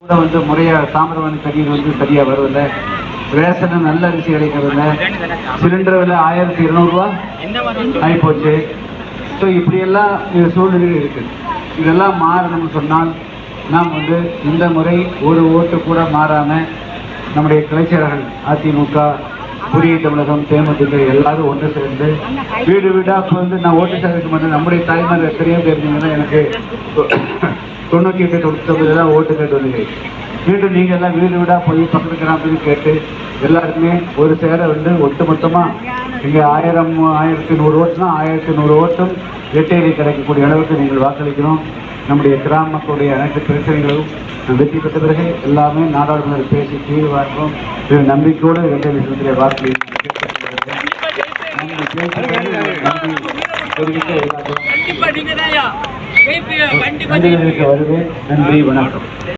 கூட வந்து முறையாக தாமிரபரணி தண்ணீர் சரியாக வருவதில்லை, ரேஷன் நல்ல அரிசி கிடைக்கிறதில்ல, சிலிண்டர் விலை 1200 ஆகிப்போச்சு. ஸோ இப்படியெல்லாம் இது சூழ்நிலைகள் இருக்குது. இதெல்லாம் மாறணும்னு சொன்னால் நாம் இந்த முறை ஒரு ஓட்டு கூட மாறாமல் நம்முடைய கிளைச்சர்கள் அதிமுக, புதிய தமிழகம், தேமுதிக எல்லாரும் ஒன்று சேர்ந்து வீடு வீடாக நான் ஓட்டு சேகரிக்க மாட்டேன். நம்முடைய தாய்மார் எத்தனையோ தெரிஞ்சிங்கன்னா எனக்கு 98 99 தான் ஓட்டு கேட்டு வந்தீங்க. மீண்டும் நீங்கள் எல்லாம் வீடு வீடாக போய் பக்கத்து கிராமத்துக்கு கேட்டு எல்லாருக்குமே ஒரு சேர ஒட்டுமொத்தமாக இங்கே 1100 ஓட்டுனா 1100 ஓட்டும் எட்டேரி கிடைக்கக்கூடிய அளவுக்கு நீங்கள் வாக்களிக்கணும். நம்முடைய கிராம மக்களுடைய அனைத்து பிரச்சனைகளும் வெற்றி பெற்ற பிறகு எல்லாமே நாடாளுமன்ற பேசி தீர்வாக்கும் நம்பிக்கையோடு 2 விஷயத்திலே வாக்களிக்க வருவேன். நன்றி, வணக்கம்.